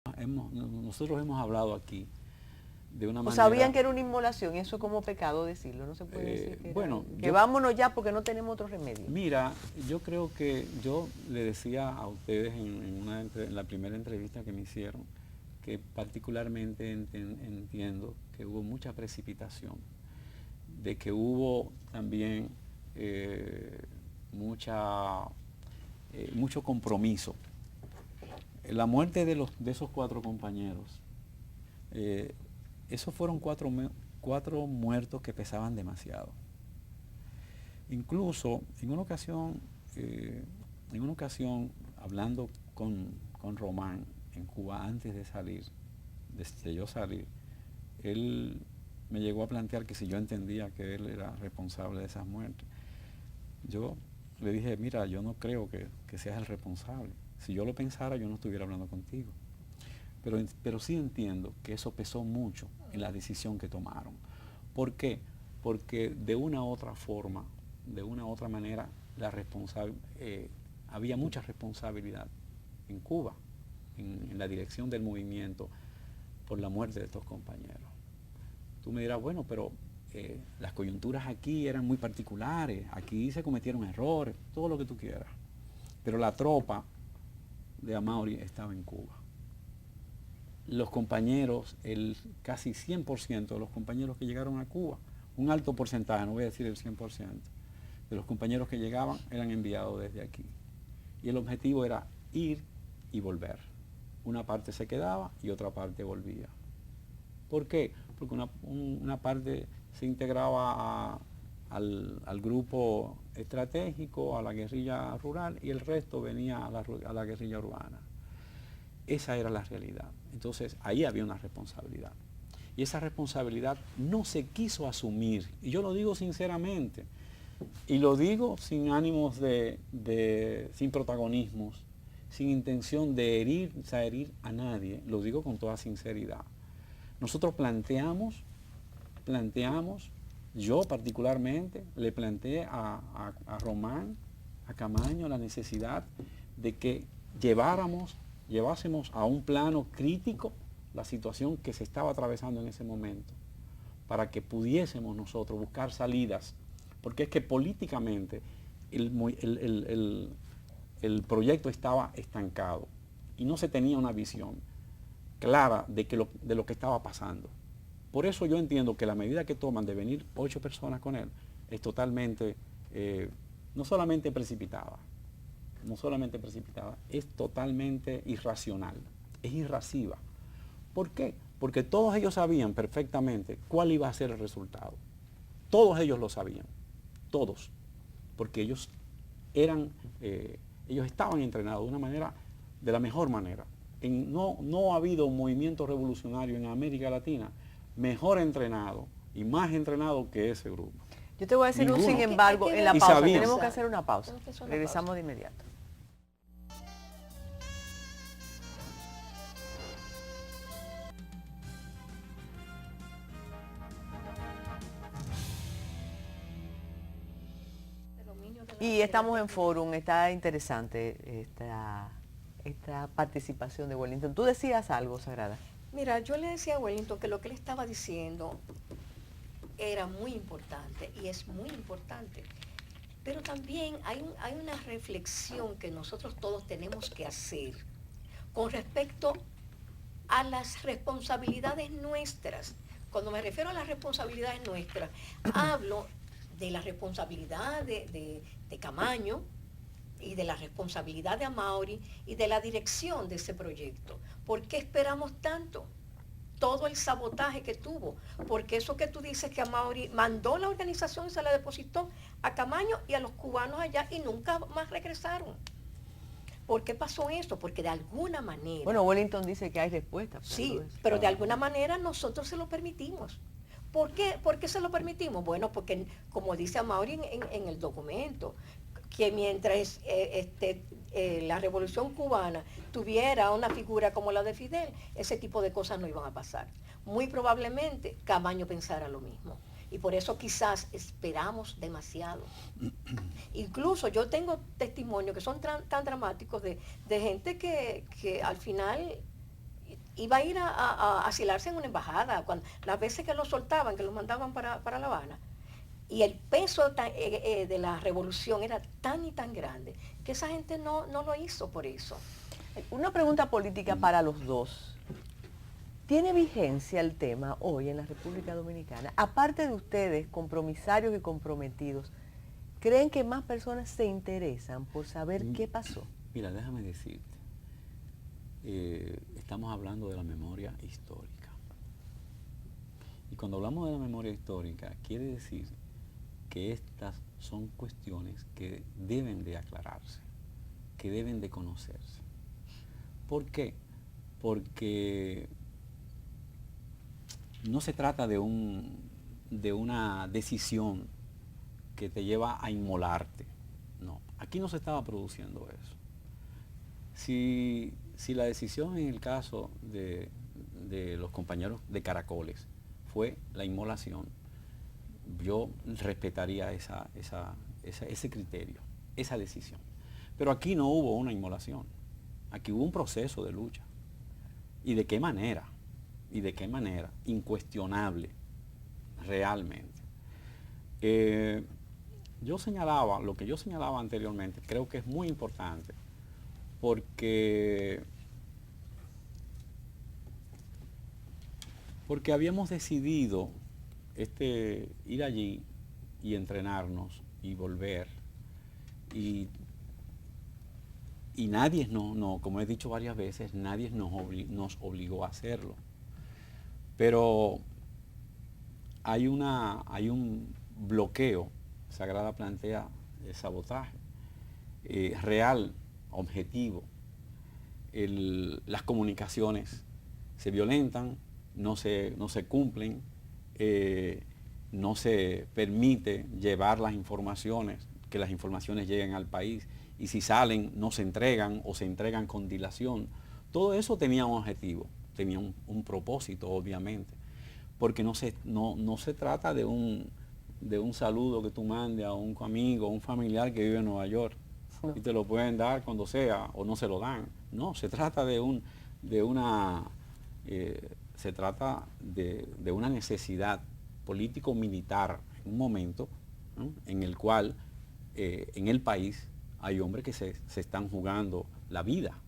nosotros hemos hablado aquí de una ¿O manera... sabían que era una inmolación? Eso es como pecado decirlo, no se puede decir que bueno, que vámonos ya porque no tenemos otro remedio. Mira, yo creo que yo le decía a ustedes en la primera entrevista que me hicieron que particularmente entiendo que hubo mucha precipitación, de que hubo también mucho compromiso. La muerte de esos 4 compañeros, esos fueron 4 muertos que pesaban demasiado. Incluso en una ocasión, hablando con Román en Cuba antes de salir, desde yo salir, él me llegó a plantear que si yo entendía que él era responsable de esas muertes. Yo le dije, mira, yo no creo que seas el responsable. Si yo lo pensara, yo no estuviera hablando contigo. Pero sí entiendo que eso pesó mucho en la decisión que tomaron. ¿Por qué? Porque de una u otra forma, de una u otra manera, había mucha responsabilidad en Cuba, en la dirección del movimiento, por la muerte de estos compañeros. Tú me dirás, bueno, pero las coyunturas aquí eran muy particulares, aquí se cometieron errores, todo lo que tú quieras. Pero la tropa de Amaury estaba en Cuba. Los compañeros, casi 100% de los compañeros que llegaron a Cuba, un alto porcentaje, no voy a decir el 100%, de los compañeros que llegaban eran enviados desde aquí. Y el objetivo era ir y volver. Una parte se quedaba y otra parte volvía. ¿Por qué? Porque una parte se integraba al grupo estratégico, a la guerrilla rural, y el resto venía a la guerrilla urbana. Esa era la realidad. Entonces, ahí había una responsabilidad. Y esa responsabilidad no se quiso asumir. Y yo lo digo sinceramente. Y lo digo sin ánimos sin protagonismos, sin intención de herir a nadie. Lo digo con toda sinceridad. Nosotros planteamos, yo particularmente, le planteé a Román, a Camaño, la necesidad de que llevásemos a un plano crítico la situación que se estaba atravesando en ese momento, para que pudiésemos nosotros buscar salidas, porque es que políticamente el proyecto estaba estancado y no se tenía una visión clara de lo que estaba pasando. Por eso yo entiendo que la medida que toman de venir 8 personas con él es totalmente, no solamente precipitada, es totalmente irracional, es irraciva. ¿Por qué? Porque todos ellos sabían perfectamente cuál iba a ser el resultado. Todos ellos lo sabían, todos, porque ellos estaban entrenados de la mejor manera. No ha habido un movimiento revolucionario en América Latina mejor entrenado y más entrenado que ese grupo. Yo te voy a decir Ninguno. un sin embargo en la Y pausa. sabían. Tenemos que hacer una pausa. Regresamos de inmediato. Y estamos en Fórum, está interesante esta participación de Wellington. Tú decías algo, Sagrada. Mira, yo le decía a Wellington que lo que él estaba diciendo era muy importante y es muy importante. Pero también hay una reflexión que nosotros todos tenemos que hacer con respecto a las responsabilidades nuestras. Cuando me refiero a las responsabilidades nuestras, hablo de la responsabilidad de Camaño y de la responsabilidad de Amaury y de la dirección de ese proyecto. ¿Por qué esperamos tanto? Todo el sabotaje que tuvo, porque eso que tú dices que Amaury mandó la organización y se la depositó a Camaño y a los cubanos allá y nunca más regresaron. ¿Por qué pasó eso? Porque de alguna manera... Bueno, Wellington dice que hay respuesta. Sí, pero de alguna manera nosotros se lo permitimos. ¿Por qué? ¿Por qué se lo permitimos? Bueno, porque como dice Amaury en el documento, que mientras la revolución cubana tuviera una figura como la de Fidel, ese tipo de cosas no iban a pasar. Muy probablemente Camaño pensara lo mismo. Y por eso quizás esperamos demasiado. Incluso yo tengo testimonios que son tan dramáticos de gente que al final iba a ir a asilarse en una embajada, las veces que lo soltaban, que lo mandaban para La Habana. Y el peso de la revolución era tan y tan grande que esa gente no lo hizo por eso. Una pregunta política para los dos. ¿Tiene vigencia el tema hoy en la República Dominicana? Aparte de ustedes, compromisarios y comprometidos, ¿creen que más personas se interesan por saber qué pasó? Mira, déjame decirte, estamos hablando de la memoria histórica. Y cuando hablamos de la memoria histórica, quiere decir que estas son cuestiones que deben de aclararse, que deben de conocerse. ¿Por qué? Porque no se trata de una decisión que te lleva a inmolarte. No, aquí no se estaba produciendo eso. Si la decisión en el caso de los compañeros de Caracoles fue la inmolación, yo respetaría ese criterio, esa decisión. Pero aquí no hubo una inmolación, aquí hubo un proceso de lucha. ¿Y de qué manera? ¿Y de qué manera? Incuestionable, realmente. Lo que yo señalaba anteriormente, creo que es muy importante, porque habíamos decidido ir allí y entrenarnos y volver, y nadie como he dicho varias veces, nadie nos obligó a hacerlo. Pero hay un bloqueo, Sagrada plantea el sabotaje real, objetivo. Las comunicaciones se violentan, no se cumplen, no se permite llevar las informaciones, que las informaciones lleguen al país, y si salen no se entregan o se entregan con dilación. Todo eso tenía un objetivo, tenía un propósito, obviamente, porque no se trata de un saludo que tú mandes a un amigo, a un familiar que vive en Nueva York, y te lo pueden dar cuando sea o no se lo dan. No, se trata de una necesidad político-militar, en un momento, ¿no?, en el cual en el país hay hombres que se están jugando la vida,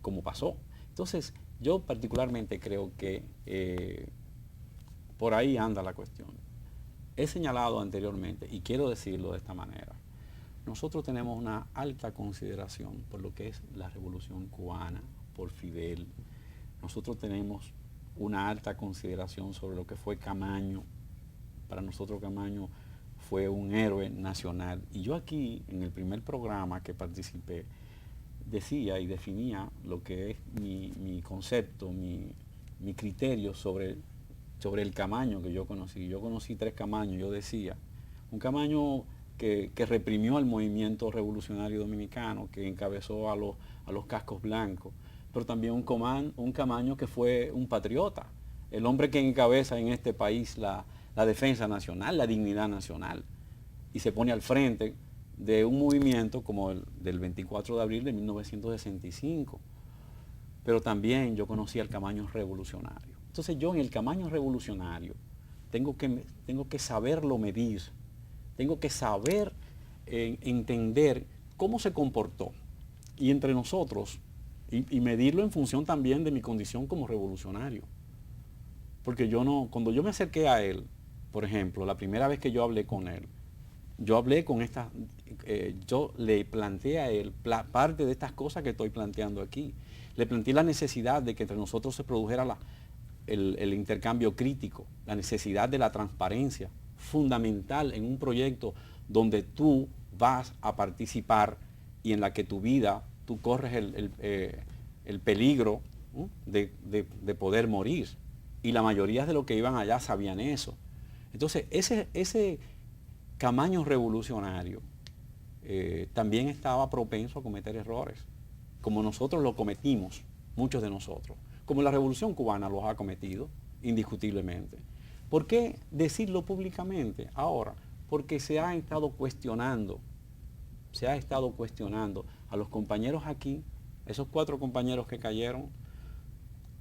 como pasó. Entonces, yo particularmente creo que por ahí anda la cuestión. He señalado anteriormente, y quiero decirlo de esta manera, nosotros tenemos una alta consideración por lo que es la Revolución Cubana, por Fidel. Nosotros tenemos una alta consideración sobre lo que fue Camaño. Para nosotros Camaño fue un héroe nacional. Y yo aquí, en el primer programa que participé, decía y definía lo que es mi concepto, mi criterio sobre el Camaño que yo conocí. Yo conocí 3 Camaños. Yo decía, un Camaño que reprimió al movimiento revolucionario dominicano, que encabezó a los cascos blancos, pero también un Camaño que fue un patriota, el hombre que encabeza en este país la defensa nacional, la dignidad nacional, y se pone al frente de un movimiento como el del 24 de abril de 1965. Pero también yo conocí al Camaño revolucionario. Entonces yo en el Camaño revolucionario tengo que saberlo medir, tengo que saber entender cómo se comportó, y entre nosotros, y medirlo en función también de mi condición como revolucionario. Porque cuando yo me acerqué a él, por ejemplo, la primera vez que yo hablé con él, yo le planteé a él parte de estas cosas que estoy planteando aquí. Le planteé la necesidad de que entre nosotros se produjera el intercambio crítico, la necesidad de la transparencia, fundamental en un proyecto donde tú vas a participar y en la que tu vida, tú corres el peligro, ¿no?, de poder morir. Y la mayoría de los que iban allá sabían eso. Entonces, ese Camaño revolucionario también estaba propenso a cometer errores, como nosotros lo cometimos, muchos de nosotros, como la Revolución Cubana los ha cometido, indiscutiblemente. ¿Por qué decirlo públicamente ahora? Porque se ha estado cuestionando a los compañeros aquí, esos 4 compañeros que cayeron,